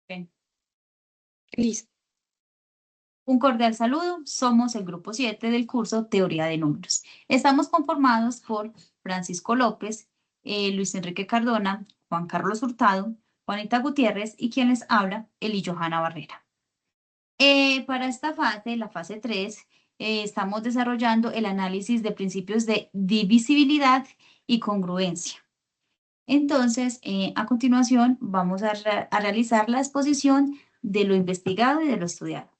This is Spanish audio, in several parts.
Bien. Listo. Un cordial saludo. Somos el grupo 7 del curso Teoría de Números. Estamos conformados por Francisco López, Luis Enrique Cardona, Juan Carlos Hurtado, Juanita Gutiérrez y quien les habla, Eli Johanna Barrera. Para esta fase, la fase 3, estamos desarrollando el análisis de principios de divisibilidad y congruencia. Entonces, a continuación, vamos a realizar la exposición de lo investigado y de lo estudiado.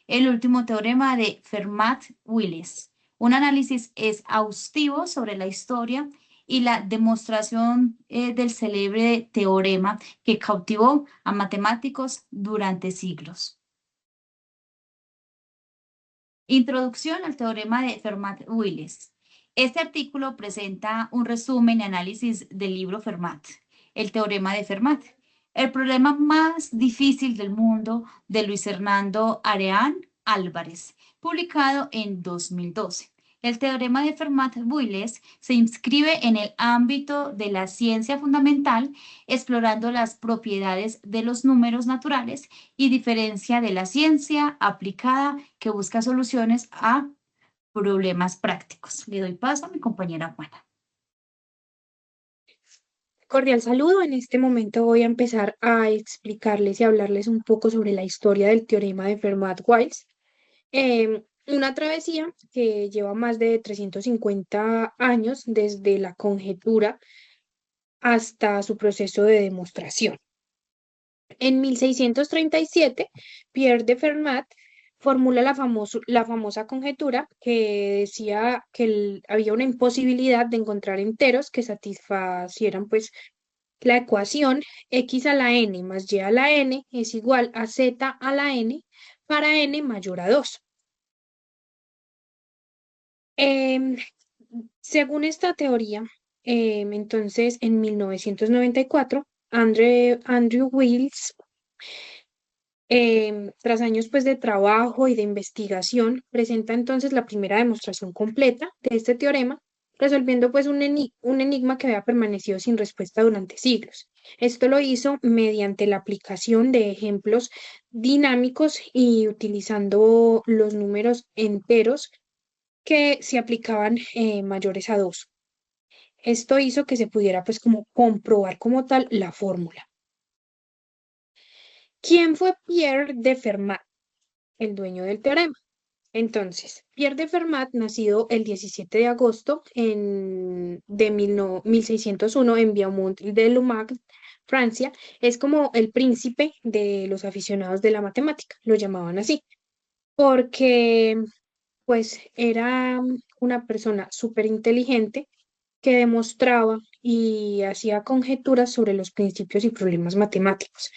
El último teorema de Fermat-Wiles, un análisis exhaustivo sobre la historia y la demostración del célebre teorema que cautivó a matemáticos durante siglos. Introducción al teorema de Fermat-Wiles. Este artículo presenta un resumen y análisis del libro Fermat, el teorema de Fermat, el problema más difícil del mundo de Luis Hernando Areán Álvarez, publicado en 2012. El teorema de Fermat-Wiles se inscribe en el ámbito de la ciencia fundamental, explorando las propiedades de los números naturales y diferencia de la ciencia aplicada que busca soluciones a problemas prácticos. Le doy paso a mi compañera Juana. Cordial saludo. En este momento voy a empezar a explicarles y hablarles un poco sobre la historia del teorema de Fermat-Wiles. Una travesía que lleva más de 350 años desde la conjetura hasta su proceso de demostración. En 1637, Pierre de Fermat formula la famosa conjetura que decía que había una imposibilidad de encontrar enteros que satisfacieran pues la ecuación x a la n más y a la n es igual a z a la n para n mayor a 2. Em, Según esta teoría, entonces en 1994, Andrew Wiles, tras años pues de trabajo y de investigación, presenta entonces la primera demostración completa de este teorema, resolviendo pues un enigma que había permanecido sin respuesta durante siglos. Esto lo hizo mediante la aplicación de ejemplos dinámicos y utilizando los números enteros que se aplicaban mayores a 2. Esto hizo que se pudiera pues como comprobar como tal la fórmula. ¿Quién fue Pierre de Fermat, el dueño del teorema? Entonces, Pierre de Fermat, nacido el 17 de agosto de 1601 en Beaumont de Lumac, Francia, es como el príncipe de los aficionados de la matemática, lo llamaban así, porque pues era una persona súper inteligente que demostraba y hacía conjeturas sobre los principios y problemas matemáticos.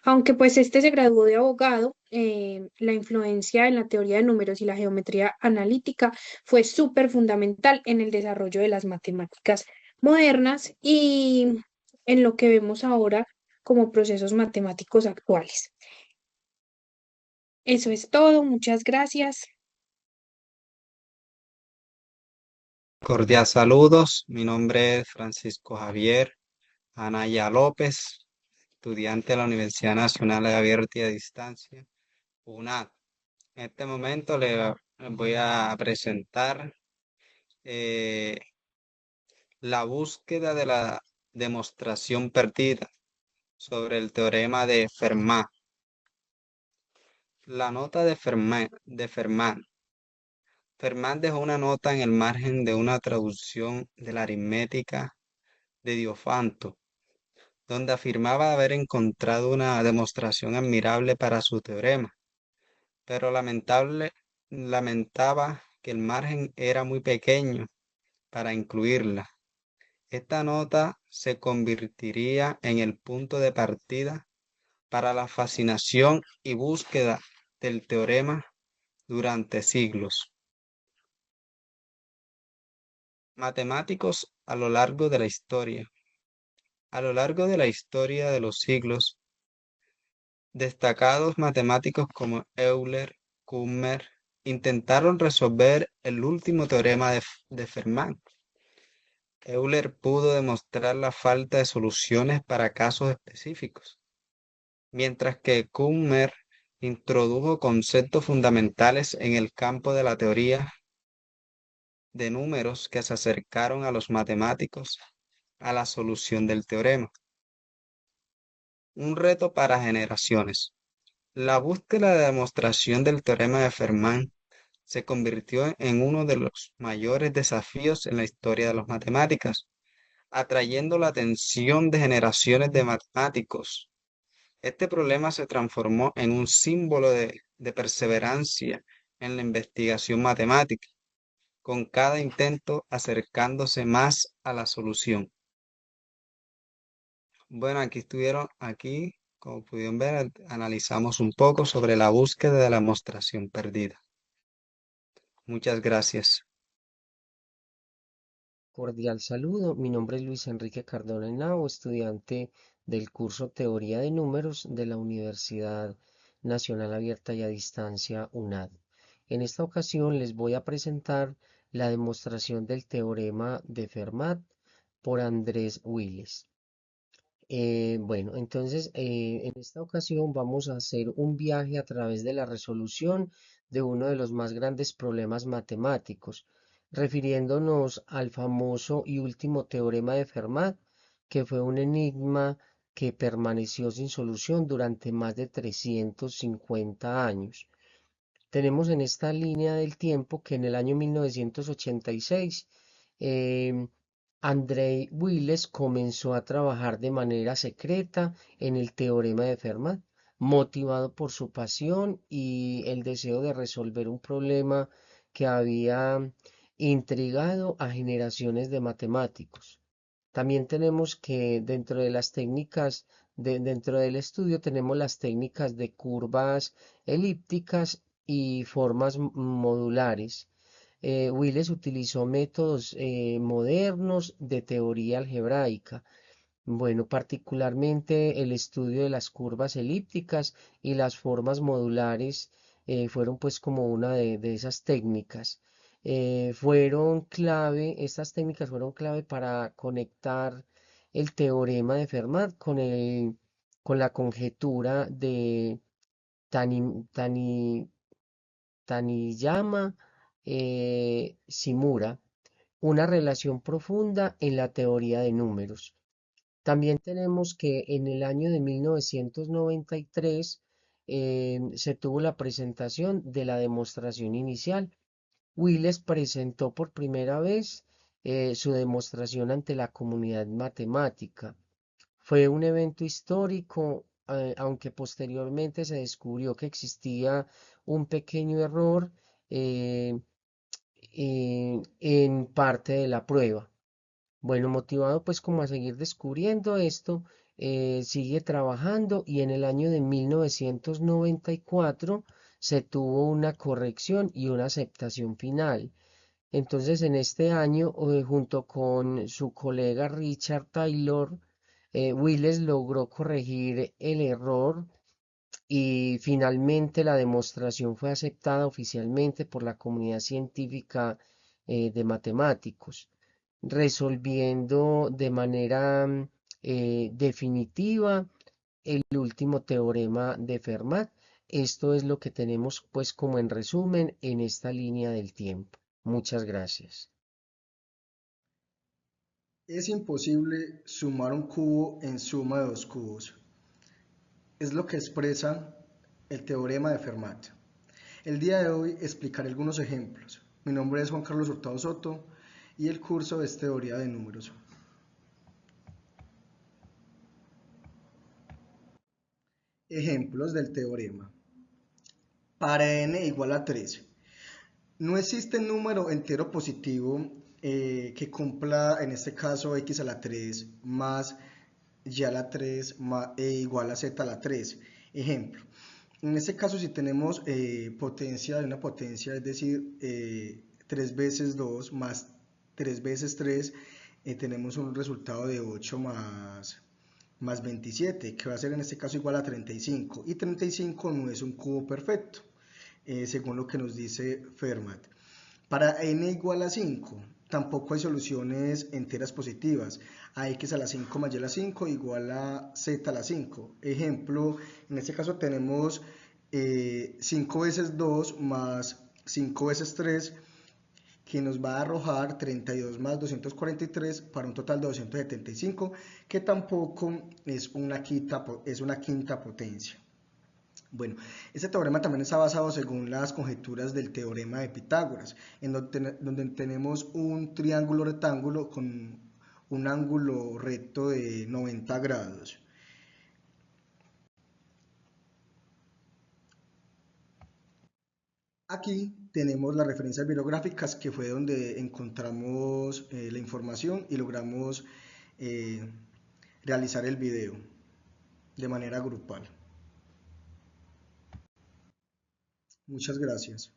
Aunque pues este se graduó de abogado, la influencia en la teoría de números y la geometría analítica fue súper fundamental en el desarrollo de las matemáticas modernas y en lo que vemos ahora como procesos matemáticos actuales. Eso es todo, muchas gracias. Cordial saludos, mi nombre es Francisco Javier Anaya López, estudiante de la Universidad Nacional de Abierta y a Distancia, UNAD. En este momento le voy a presentar eh, la búsqueda de la demostración perdida sobre el teorema de Fermat. La nota de Fermat. Fermat dejó una nota en el margen de una traducción de la aritmética de Diofanto donde afirmaba haber encontrado una demostración admirable para su teorema, pero lamentaba que el margen era muy pequeño para incluirla. Esta nota se convertiría en el punto de partida para la fascinación y búsqueda del teorema durante siglos. Matemáticos a lo largo de la historia. A lo largo de la historia de los siglos, destacados matemáticos como Euler, Kummer, intentaron resolver el último teorema de Fermat. Euler pudo demostrar la falta de soluciones para casos específicos, mientras que Kummer introdujo conceptos fundamentales en el campo de la teoría de números que se acercaron a los matemáticos a la solución del teorema. Un reto para generaciones. La búsqueda de demostración del teorema de Fermat se convirtió en uno de los mayores desafíos en la historia de las matemáticas, atrayendo la atención de generaciones de matemáticos. Este problema se transformó en un símbolo de perseverancia en la investigación matemática, con cada intento acercándose más a la solución. Bueno, como pudieron ver, analizamos un poco sobre la búsqueda de la demostración perdida. Muchas gracias. Cordial saludo, mi nombre es Luis Enrique Cardona Henao, estudiante del curso Teoría de Números de la Universidad Nacional Abierta y a Distancia UNAD. En esta ocasión les voy a presentar la demostración del teorema de Fermat por Andrés Wiles. En esta ocasión vamos a hacer un viaje a través de la resolución de uno de los más grandes problemas matemáticos, refiriéndonos al famoso y último teorema de Fermat, que fue un enigma que permaneció sin solución durante más de 350 años. Tenemos en esta línea del tiempo que en el año 1986 Andrei Wiles comenzó a trabajar de manera secreta en el teorema de Fermat, motivado por su pasión y el deseo de resolver un problema que había intrigado a generaciones de matemáticos. También tenemos que dentro de las técnicas, dentro del estudio tenemos las técnicas de curvas elípticas y formas modulares. Wiles utilizó métodos modernos de teoría algebraica. Bueno, particularmente el estudio de las curvas elípticas y las formas modulares fueron pues como una de esas técnicas. Estas técnicas fueron clave para conectar el teorema de Fermat con la conjetura de Taniyama Shimura, una relación profunda en la teoría de números. También tenemos que en el año de 1993 se tuvo la presentación de la demostración inicial. Wiles presentó por primera vez su demostración ante la comunidad matemática. Fue un evento histórico, aunque posteriormente se descubrió que existía un pequeño error eh, en parte de la prueba. Bueno, motivado pues como a seguir descubriendo esto, sigue trabajando y en el año de 1994 se tuvo una corrección y una aceptación final. Entonces en este año, junto con su colega Richard Taylor, Wiles logró corregir el error y finalmente la demostración fue aceptada oficialmente por la comunidad científica de matemáticos, resolviendo de manera definitiva el último teorema de Fermat. Esto es lo que tenemos pues como en resumen en esta línea del tiempo. Muchas gracias. Es imposible sumar un cubo en suma de dos cubos. Es lo que expresa el teorema de Fermat. El día de hoy explicaré algunos ejemplos. Mi nombre es Juan Carlos Hurtado Soto y el curso es Teoría de Números. Ejemplos del teorema. Para n igual a 3. No existe número entero positivo que cumpla, en este caso, x a la 3 más y a la 3 igual a z a la 3. Ejemplo. En este caso, si tenemos potencia de una potencia, es decir, 3 veces 2 más 3 veces 3, tenemos un resultado de 8 más 27, que va a ser en este caso igual a 35. Y 35 no es un cubo perfecto, según lo que nos dice Fermat. Para n igual a 5, tampoco hay soluciones enteras positivas. A x a la 5 más y a la 5 igual a z a la 5. Ejemplo, en este caso tenemos 5 veces 2 más 5 veces 3, que nos va a arrojar 32 más 243 para un total de 275, que tampoco es una quinta potencia. Bueno, este teorema también está basado según las conjeturas del teorema de Pitágoras, en donde tenemos un triángulo rectángulo con un ángulo recto de 90 grados. Aquí tenemos las referencias bibliográficas, que fue donde encontramos la información y logramos realizar el video de manera grupal. Muchas gracias.